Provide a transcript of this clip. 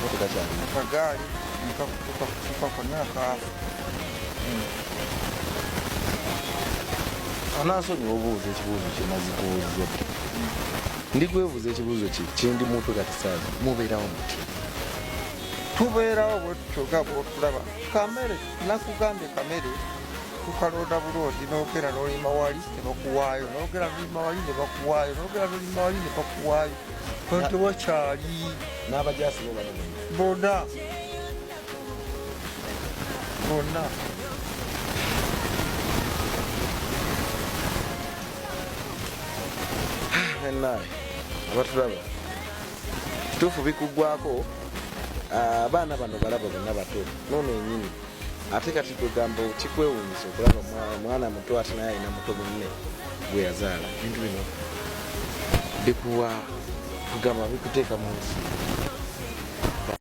motoka cyane akagaali nkakutuka naafa anansonyi obuuza ekibuuzo kye nazikubuuza ndikwebuuza ekibuuzo kyendi mutwe kati saazi mubeerawo muti tubeerawo bwetutyoga bwotulaba kamere nakugambye kamere tukalonda bulungi nogera nolima wali nebakuwaayo nogera nolima wali nebakuwaayo nogera nolima wali nebakuwaayo tonti wakyali n'abajaasi bo bonna naye abatulaba kituufu bikuggwako abaana bano balaba bonna bato noono enyini ate kati kwegamba kikwewuunyisa okulaba omwana muto ate naye alina muto munne gwe yazaala ebintu bino bikuwa kugamba bikuteeka mu nsi